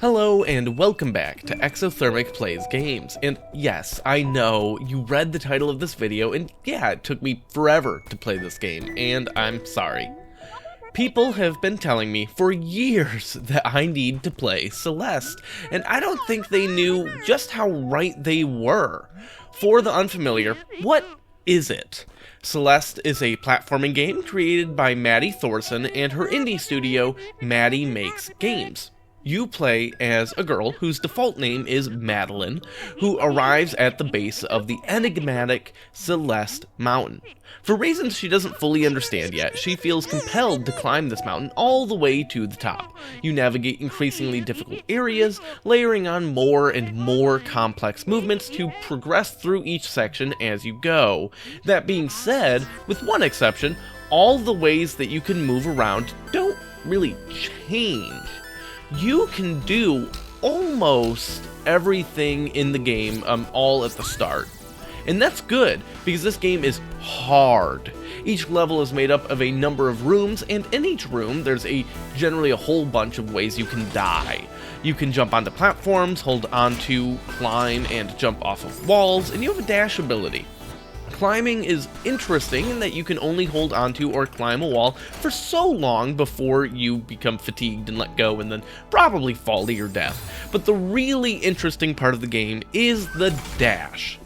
Hello and welcome back to Exothermic Plays Games, and yes, I know, you read the title of this video, and yeah, it took me forever to play this game, and I'm sorry. People have been telling me for years that I need to play Celeste, and I don't think they knew just how right they were. For the unfamiliar, what is it? Celeste is a platforming game created by Maddie Thorson and her indie studio, Maddie Makes Games. You play as a girl whose default name is Madeline, who arrives at the base of the enigmatic Celeste mountain. For reasons she doesn't fully understand yet, she feels compelled to climb this mountain all the way to the top. You navigate increasingly difficult areas, layering on more and more complex movements to progress through each section as you go. That being said, with one exception, all the ways that you can move around don't really change. You can do almost everything in the game all at the start. And that's good, because this game is hard. Each level is made up of a number of rooms, and in each room there's generally a whole bunch of ways you can die. You can jump onto platforms, hold onto, climb, and jump off of walls, and you have a dash ability. Climbing is interesting in that you can only hold onto or climb a wall for so long before you become fatigued and let go and then probably fall to your death. But the really interesting part of the game is the dash.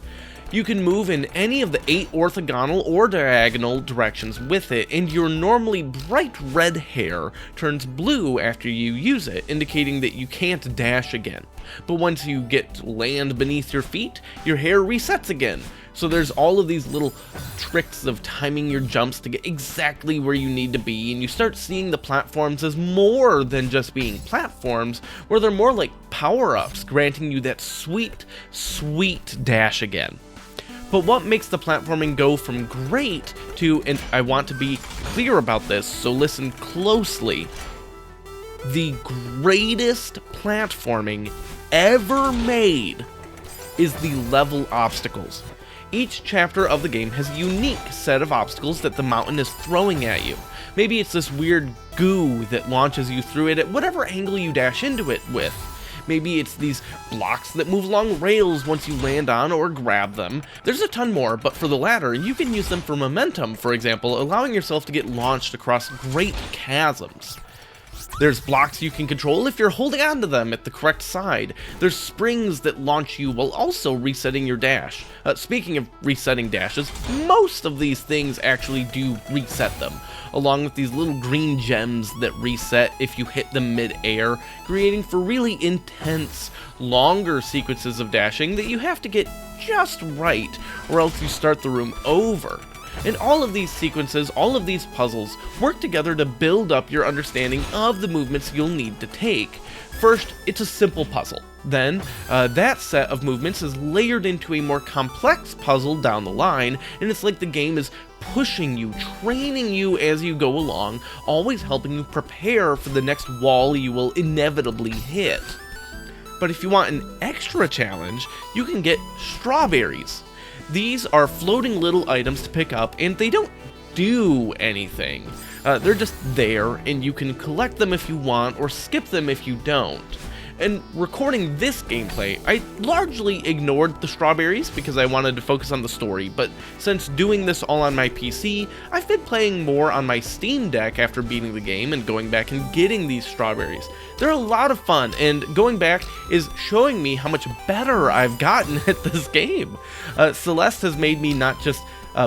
You can move in any of the 8 orthogonal or diagonal directions with it, and your normally bright red hair turns blue after you use it, indicating that you can't dash again. But once you get land beneath your feet, your hair resets again. So there's all of these little tricks of timing your jumps to get exactly where you need to be, and you start seeing the platforms as more than just being platforms, where they're more like power-ups, granting you that sweet, sweet dash again. But what makes the platforming go from great to, and I want to be clear about this, so listen closely, the greatest platforming ever made is the level obstacles. Each chapter of the game has a unique set of obstacles that the mountain is throwing at you. Maybe it's this weird goo that launches you through it at whatever angle you dash into it with. Maybe it's these blocks that move along rails once you land on or grab them. There's a ton more, but for the latter, you can use them for momentum, for example, allowing yourself to get launched across great chasms. There's blocks you can control if you're holding onto them at the correct side. There's springs that launch you while also resetting your dash. Speaking of resetting dashes, most of these things actually do reset them, along with these little green gems that reset if you hit them mid-air, creating for really intense, longer sequences of dashing that you have to get just right, or else you start the room over. And all of these sequences, all of these puzzles, work together to build up your understanding of the movements you'll need to take. First, it's a simple puzzle. Then, that set of movements is layered into a more complex puzzle down the line, and it's like the game is pushing you, training you as you go along, always helping you prepare for the next wall you will inevitably hit. But if you want an extra challenge, you can get strawberries. These are floating little items to pick up, and they don't do anything. They're just there, and you can collect them if you want, or skip them if you don't. And recording this gameplay, I largely ignored the strawberries because I wanted to focus on the story, but since doing this all on my PC, I've been playing more on my Steam Deck after beating the game and going back and getting these strawberries. They're a lot of fun, and going back is showing me how much better I've gotten at this game. Celeste has made me not just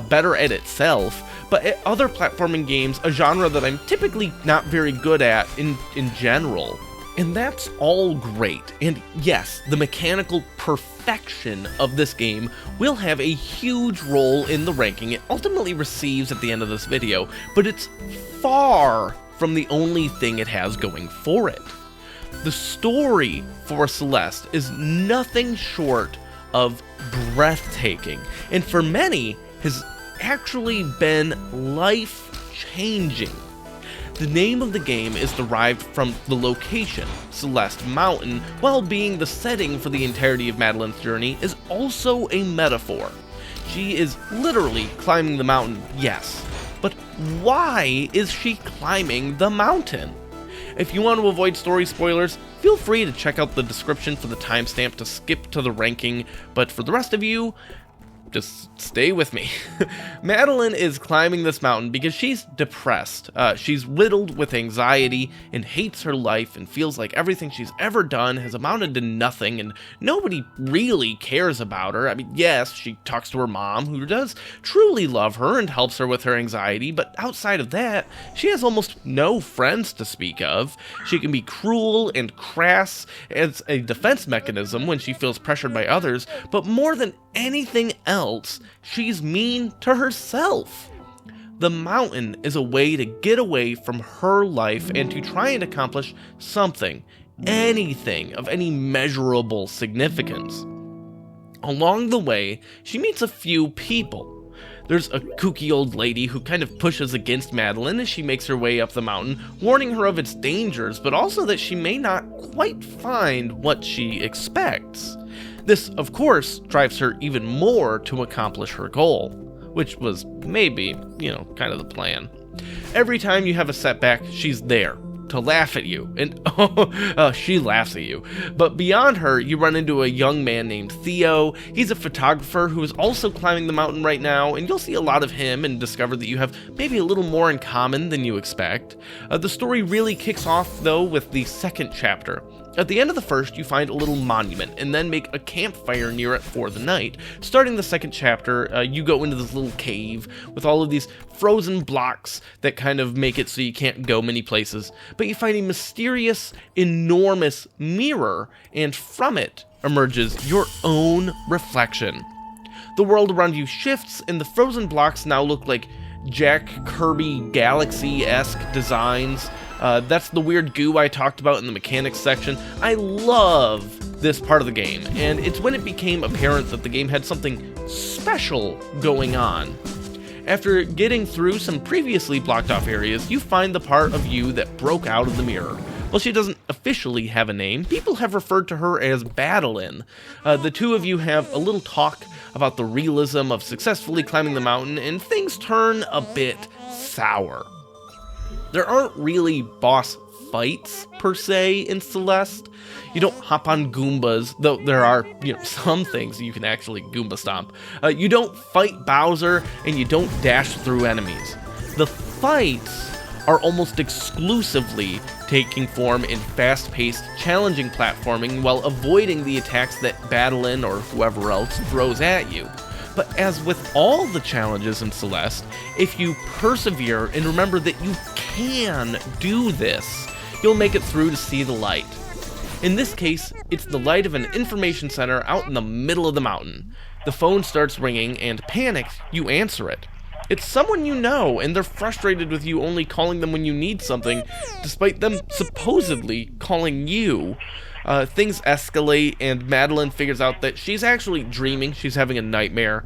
better at itself, but at other platforming games, a genre that I'm typically not very good at in general. And that's all great, and yes, the mechanical perfection of this game will have a huge role in the ranking it ultimately receives at the end of this video, but it's far from the only thing it has going for it. The story for Celeste is nothing short of breathtaking, and for many has actually been life-changing. The name of the game is derived from the location, Celeste Mountain, while being the setting for the entirety of Madeline's journey is also a metaphor. She is literally climbing the mountain, yes, but why is she climbing the mountain? If you want to avoid story spoilers, feel free to check out the description for the timestamp to skip to the ranking, but for the rest of you, just stay with me. Madeline is climbing this mountain because she's depressed. She's riddled with anxiety and hates her life and feels like everything she's ever done has amounted to nothing and nobody really cares about her. I mean, yes, she talks to her mom, who does truly love her and helps her with her anxiety, but outside of that, she has almost no friends to speak of. She can be cruel and crass as a defense mechanism when she feels pressured by others, but more than anything else, she's mean to herself. The mountain is a way to get away from her life and to try and accomplish something, anything of any measurable significance. Along the way, she meets a few people. There's a kooky old lady who kind of pushes against Madeline as she makes her way up the mountain, warning her of its dangers, but also that she may not quite find what she expects. This, of course, drives her even more to accomplish her goal, which was maybe, kind of the plan. Every time you have a setback, she's there to laugh at you, and she laughs at you. But beyond her, you run into a young man named Theo. He's a photographer who is also climbing the mountain right now, and you'll see a lot of him and discover that you have maybe a little more in common than you expect. The story really kicks off, though, with the second chapter. At the end of the first, you find a little monument, and then make a campfire near it for the night. Starting the second chapter, you go into this little cave with all of these frozen blocks that kind of make it so you can't go many places. But you find a mysterious, enormous mirror, and from it emerges your own reflection. The world around you shifts, and the frozen blocks now look like Jack Kirby Galaxy-esque designs. That's the weird goo I talked about in the mechanics section. I love this part of the game, and it's when it became apparent that the game had something special going on. After getting through some previously blocked off areas, you find the part of you that broke out of the mirror. While she doesn't officially have a name, people have referred to her as Madeline. The two of you have a little talk about the realism of successfully climbing the mountain, and things turn a bit sour. There aren't really boss fights, per se, in Celeste. You don't hop on Goombas, though there are, some things you can actually Goomba stomp. You don't fight Bowser, and you don't dash through enemies. The fights are almost exclusively taking form in fast-paced, challenging platforming while avoiding the attacks that Madeline or whoever else throws at you. But as with all the challenges in Celeste, if you persevere and remember that you can do this, you'll make it through to see the light. In this case, it's the light of an information center out in the middle of the mountain. The phone starts ringing, and panicked, you answer it. It's someone you know, and they're frustrated with you only calling them when you need something, despite them supposedly calling you. Things escalate, and Madeline figures out that she's actually dreaming, she's having a nightmare,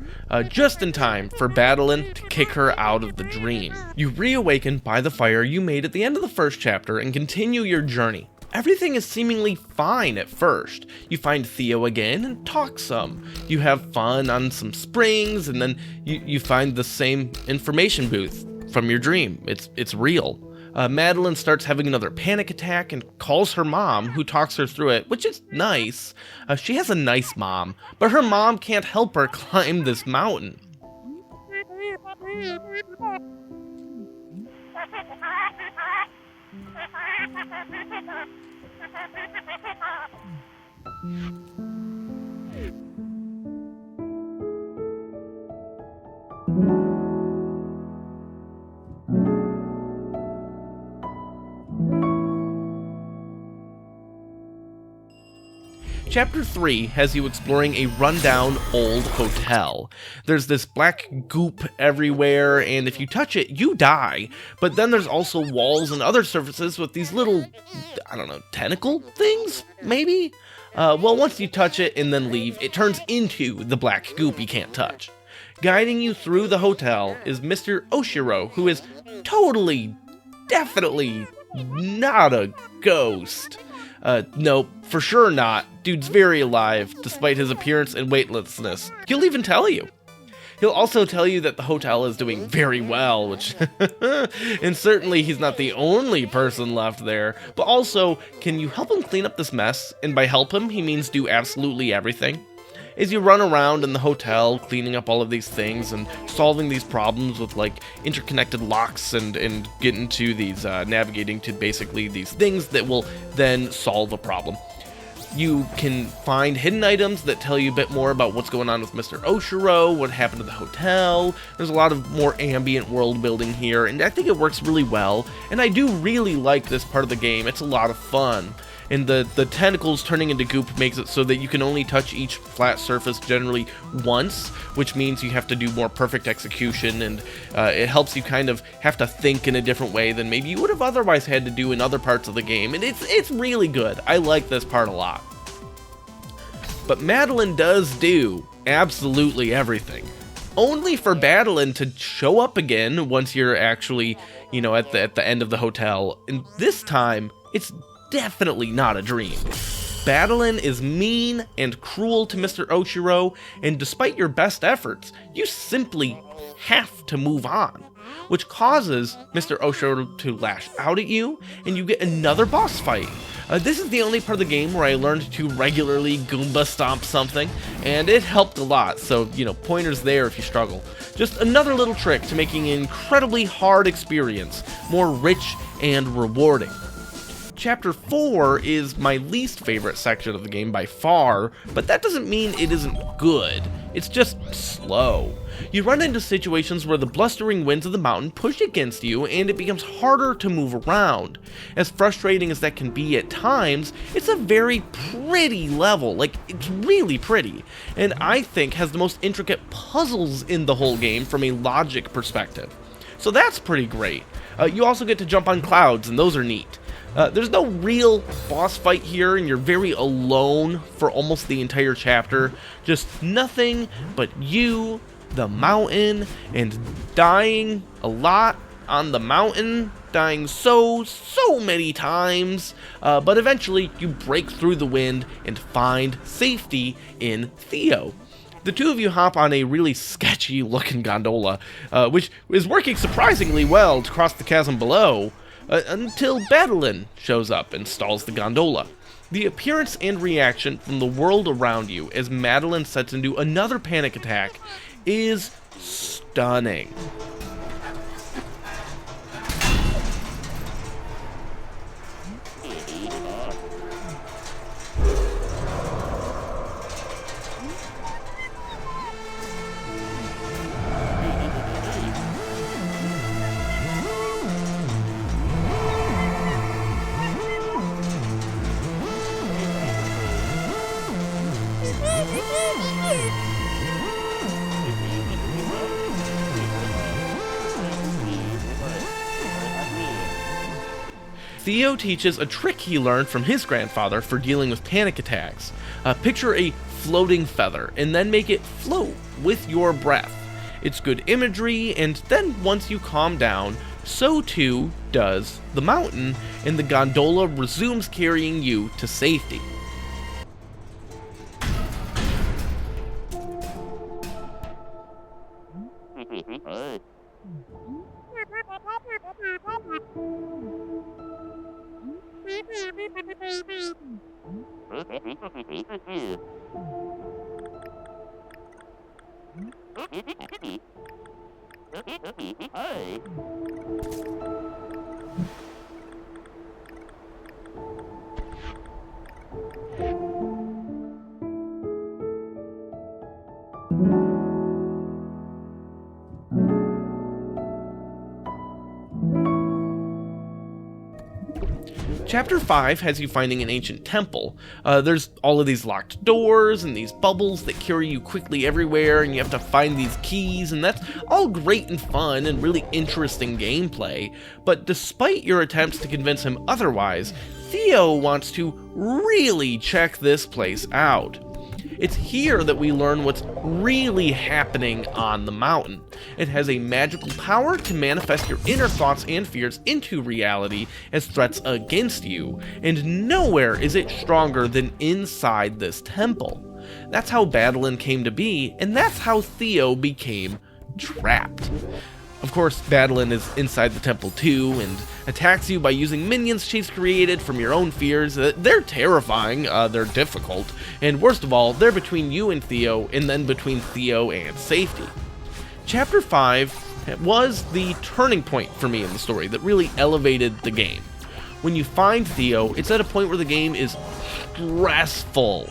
just in time for Madeline to kick her out of the dream. You reawaken by the fire you made at the end of the first chapter and continue your journey. Everything is seemingly fine at first. You find Theo again and talk some. You have fun on some springs, and then you find the same information booth from your dream. It's real. Madeline starts having another panic attack and calls her mom, who talks her through it, which is nice. She has a nice mom, but her mom can't help her climb this mountain. Chapter 3 has you exploring a rundown old hotel. There's this black goop everywhere, and if you touch it, you die. But then there's also walls and other surfaces with these little, tentacle things, maybe? Well, once you touch it and then leave, it turns into the black goop you can't touch. Guiding you through the hotel is Mr. Oshiro, who is definitely not a ghost. No, for sure not. Dude's very alive, despite his appearance and weightlessness. He'll even tell you. He'll also tell you that the hotel is doing very well, which, and certainly he's not the only person left there, but also, can you help him clean up this mess? And by help him, he means do absolutely everything. As you run around in the hotel, cleaning up all of these things and solving these problems with like interconnected locks and getting to these, navigating to basically these things that will then solve a problem. You can find hidden items that tell you a bit more about what's going on with Mr. Oshiro, what happened to the hotel. There's a lot of more ambient world building here, and I think it works really well. And I do really like this part of the game. It's a lot of fun. And the tentacles turning into goop makes it so that you can only touch each flat surface generally once, which means you have to do more perfect execution, and it helps you kind of have to think in a different way than maybe you would have otherwise had to do in other parts of the game, and it's really good. I like this part a lot. But Madeline does do absolutely everything. Only for Madeline to show up again once you're actually, at the end of the hotel, and this time, it's definitely not a dream. Madeline is mean and cruel to Mr. Oshiro, and despite your best efforts, you simply have to move on, which causes Mr. Oshiro to lash out at you, and you get another boss fight. This is the only part of the game where I learned to regularly Goomba stomp something, and it helped a lot, so, pointers there if you struggle. Just another little trick to making an incredibly hard experience more rich and rewarding. Chapter 4 is my least favorite section of the game by far, but that doesn't mean it isn't good. It's just slow. You run into situations where the blustering winds of the mountain push against you and it becomes harder to move around. As frustrating as that can be at times, it's a very pretty level, like it's really pretty, and I think has the most intricate puzzles in the whole game from a logic perspective. So that's pretty great. You also get to jump on clouds, and those are neat. There's no real boss fight here, and you're very alone for almost the entire chapter. Just nothing but you, the mountain, and dying a lot on the mountain. Dying so many times. But eventually, you break through the wind and find safety in Theo. The two of you hop on a really sketchy looking gondola, which is working surprisingly well to cross the chasm below, until Madeline shows up and stalls the gondola. The appearance and reaction from the world around you as Madeline sets into another panic attack is stunning. Theo teaches a trick he learned from his grandfather for dealing with panic attacks. Picture a floating feather and then make it float with your breath. It's good imagery, and then once you calm down, so too does the mountain, and the gondola resumes carrying you to safety. Chapter 5 has you finding an ancient temple. There's all of these locked doors and these bubbles that carry you quickly everywhere, and you have to find these keys, and that's all great and fun and really interesting gameplay. But despite your attempts to convince him otherwise, Theo wants to really check this place out. It's here that we learn what's really happening on the mountain. It has a magical power to manifest your inner thoughts and fears into reality as threats against you, and nowhere is it stronger than inside this temple. That's how Madeline came to be, and that's how Theo became trapped. Of course, Madeline is inside the temple too, and attacks you by using minions she's created from your own fears. They're terrifying, they're difficult, and worst of all, they're between you and Theo, and then between Theo and safety. Chapter 5 was the turning point for me in the story that really elevated the game. When you find Theo, it's at a point where the game is stressful.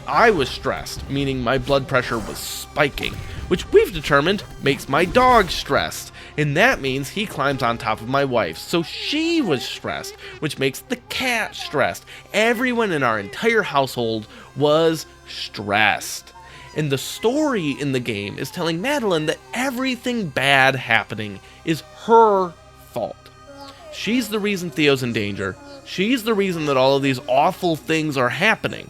I was stressed, meaning my blood pressure was spiking, which we've determined makes my dog stressed, and that means he climbs on top of my wife, so she was stressed, which makes the cat stressed. Everyone in our entire household was stressed. And the story in the game is telling Madeline that everything bad happening is her fault. She's the reason Theo's in danger. She's the reason that all of these awful things are happening.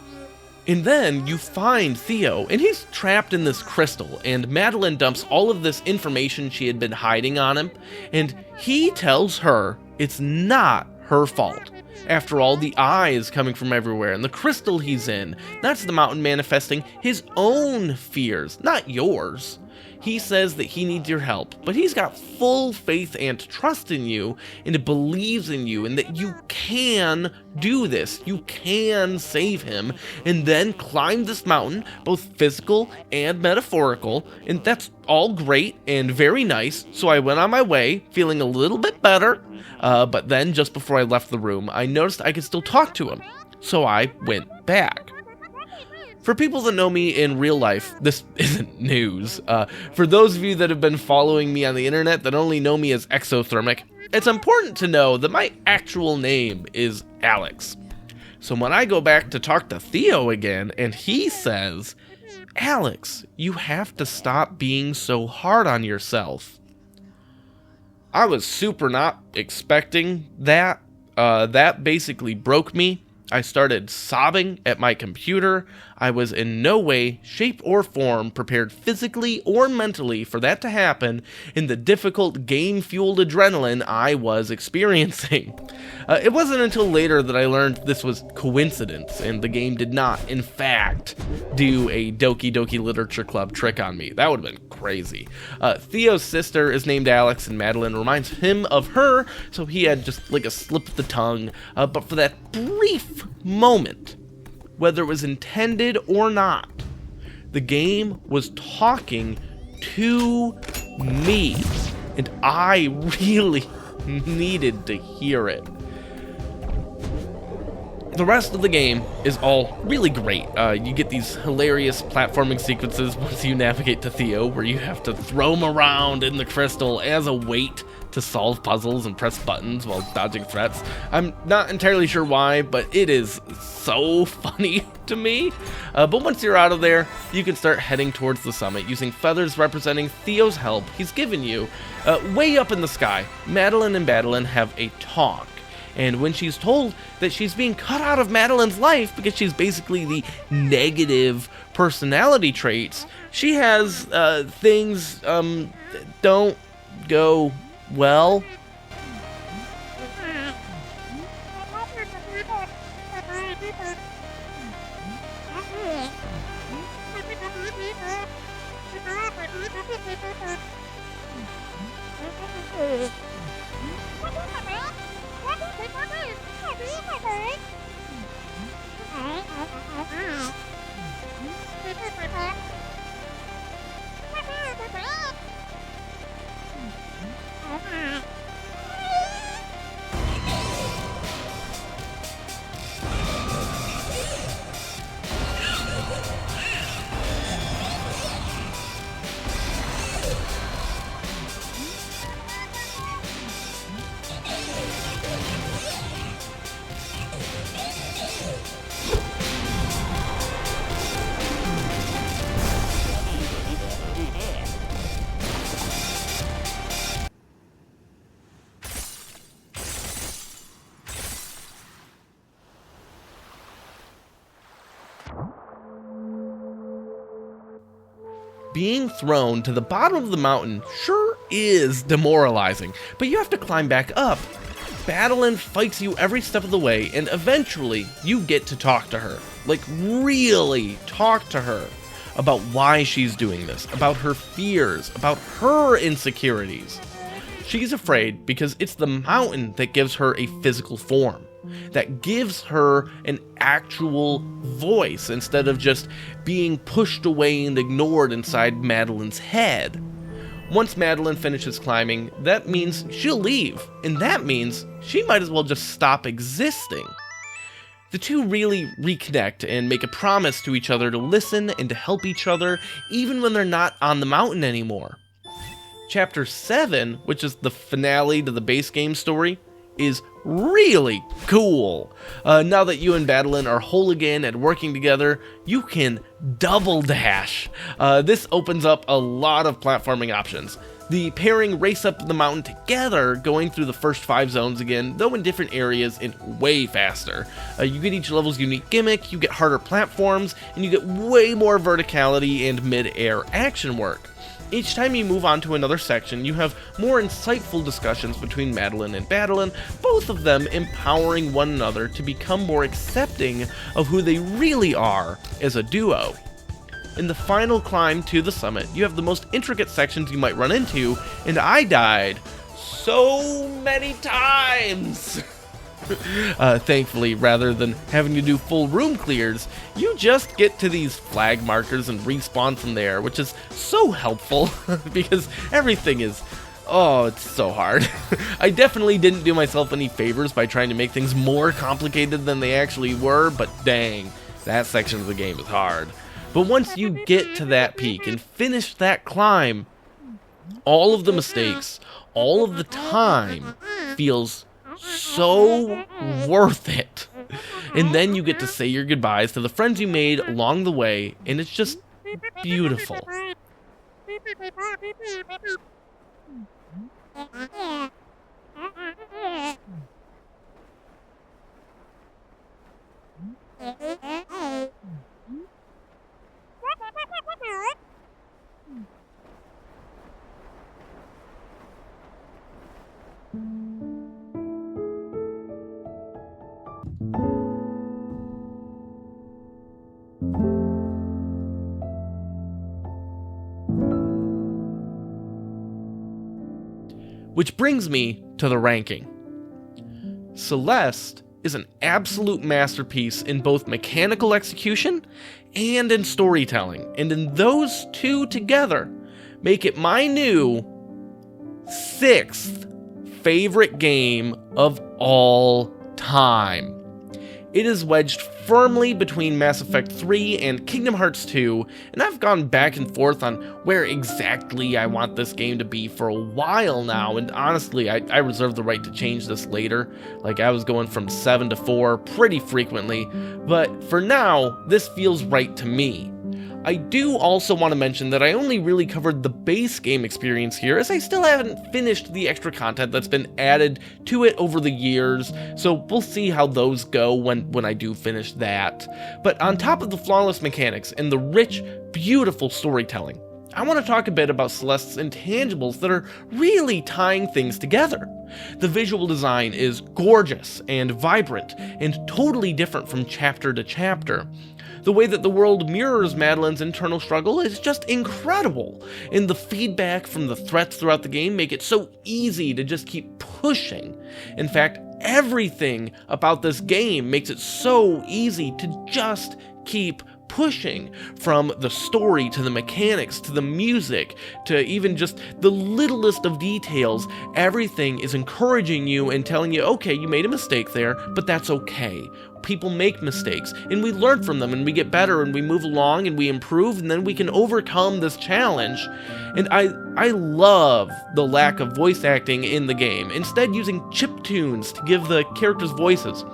And then you find Theo, and he's trapped in this crystal, and Madeline dumps all of this information she had been hiding on him, and he tells her it's not her fault. After all, the eye is coming from everywhere, and the crystal he's in, that's the mountain manifesting his own fears, not yours. He says that he needs your help, but he's got full faith and trust in you, and believes in you, and that you can do this. You can save him, and then climb this mountain, both physical and metaphorical, and that's all great and very nice, so I went on my way, feeling a little bit better, but then just before I left the room, I noticed I could still talk to him, so I went back. For people that know me in real life, this isn't news. For those of you that have been following me on the internet that only know me as Exothermic, it's important to know that my actual name is Alex. So when I go back to talk to Theo again, and he says, "Alex, you have to stop being so hard on yourself." I was super not expecting that. That basically broke me. I started sobbing at my computer. I was in no way, shape, or form prepared physically or mentally for that to happen in the difficult game-fueled adrenaline I was experiencing. It wasn't until later that I learned this was coincidence, and the game did not, in fact, do a Doki Doki Literature Club trick on me. That would have been crazy. Theo's sister is named Alex, and Madeline reminds him of her, so he had just like a slip of the tongue. But for that brief moment, whether it was intended or not, the game was talking to me, and I really needed to hear it. The rest of the game is all really great. You get these hilarious platforming sequences once you navigate to Theo, where you have to throw him around in the crystal as a weight to solve puzzles and press buttons while dodging threats. I'm not entirely sure why, but it is so funny to me. But once you're out of there, you can start heading towards the summit using feathers representing Theo's help he's given you. Way up in the sky, Madeline and Madeline have a talk. And when she's told that she's being cut out of Madeline's life because she's basically the negative personality traits, she has things don't go well. Being thrown to the bottom of the mountain sure is demoralizing, but you have to climb back up. Madeline fights you every step of the way, and eventually you get to talk to her. Like, really talk to her about why she's doing this, about her fears, about her insecurities. She's afraid because it's the mountain that gives her a physical form, that gives her an actual voice instead of just being pushed away and ignored inside Madeline's head. Once Madeline finishes climbing, that means she'll leave, and that means she might as well just stop existing. The two really reconnect and make a promise to each other to listen and to help each other even when they're not on the mountain anymore. Chapter 7, which is the finale to the base game story, is really cool. Now that you and Madeline are whole again and working together, you can double dash. This opens up a lot of platforming options. The pairing race up the mountain together, going through the first 5 zones again, though in different areas and way faster. You get each level's unique gimmick, you get harder platforms, and you get way more verticality and mid-air action work. Each time you move on to another section, you have more insightful discussions between Madeline and Madeline, both of them empowering one another to become more accepting of who they really are as a duo. In the final climb to the summit, you have the most intricate sections you might run into, and I died so many times! Thankfully, rather than having to do full room clears, you just get to these flag markers and respawn from there, which is so helpful, because everything is... oh, it's so hard. I definitely didn't do myself any favors by trying to make things more complicated than they actually were, but dang, that section of the game is hard. But once you get to that peak and finish that climb, all of the mistakes, all of the time feels so worth it. And then you get to say your goodbyes to the friends you made along the way, and it's just beautiful. Which brings me to the ranking. Celeste is an absolute masterpiece in both mechanical execution and in storytelling, and in those two together make it my new 6th favorite game of all time. It is wedged firmly between Mass Effect 3 and Kingdom Hearts 2, and I've gone back and forth on where exactly I want this game to be for a while now, and honestly, I reserve the right to change this later. Like, I was going from 7 to 4 pretty frequently, but for now, this feels right to me. I do also want to mention that I only really covered the base game experience here, as I still haven't finished the extra content that's been added to it over the years, so we'll see how those go when I do finish that. But on top of the flawless mechanics and the rich, beautiful storytelling, I want to talk a bit about Celeste's intangibles that are really tying things together. The visual design is gorgeous and vibrant, and totally different from chapter to chapter. The way that the world mirrors Madeline's internal struggle is just incredible, and the feedback from the threats throughout the game make it so easy to just keep pushing. In fact, everything about this game makes it so easy to just keep pushing, from the story to the mechanics to the music to even just the littlest of details. Everything is encouraging you and telling you, okay, you made a mistake there, but that's okay. People make mistakes, and we learn from them, and we get better, and we move along, and we improve, and then we can overcome this challenge. And I love the lack of voice acting in the game, instead using chiptunes to give the characters voices.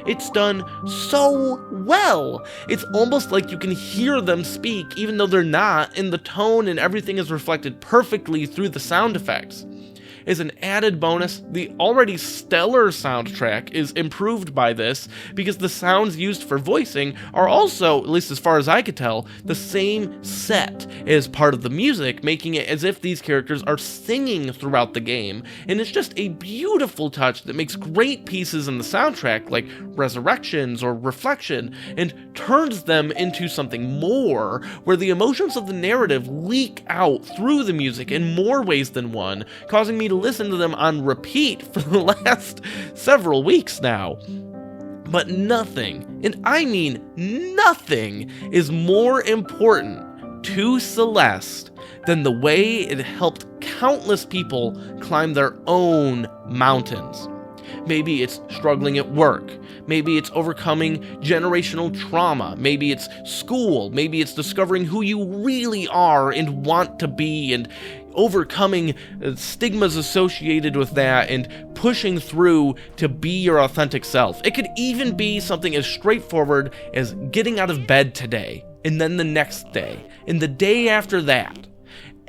It's done so well. It's almost like you can hear them speak, even though they're not, and the tone and everything is reflected perfectly through the sound effects. As an added bonus, the already stellar soundtrack is improved by this because the sounds used for voicing are also, at least as far as I could tell, the same set as part of the music, making it as if these characters are singing throughout the game. And it's just a beautiful touch that makes great pieces in the soundtrack like Resurrections or Reflection and turns them into something more, where the emotions of the narrative leak out through the music in more ways than one, causing me to listen to them on repeat for the last several weeks now. But nothing, and I mean nothing, is more important to Celeste than the way it helped countless people climb their own mountains. Maybe it's struggling at work. Maybe it's overcoming generational trauma. Maybe it's school. Maybe it's discovering who you really are and want to be and overcoming stigmas associated with that and pushing through to be your authentic self. It could even be something as straightforward as getting out of bed today, and then the next day, and the day after that.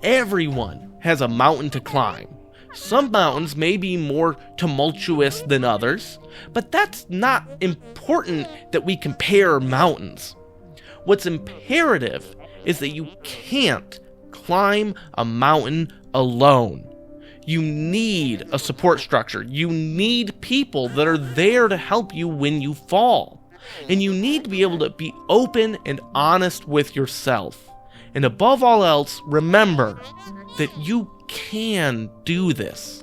Everyone has a mountain to climb. Some mountains may be more tumultuous than others, but that's not important that we compare mountains. What's imperative is that you can't climb a mountain alone. You need a support structure. You need people that are there to help you when you fall. And you need to be able to be open and honest with yourself. And above all else, remember that you can do this.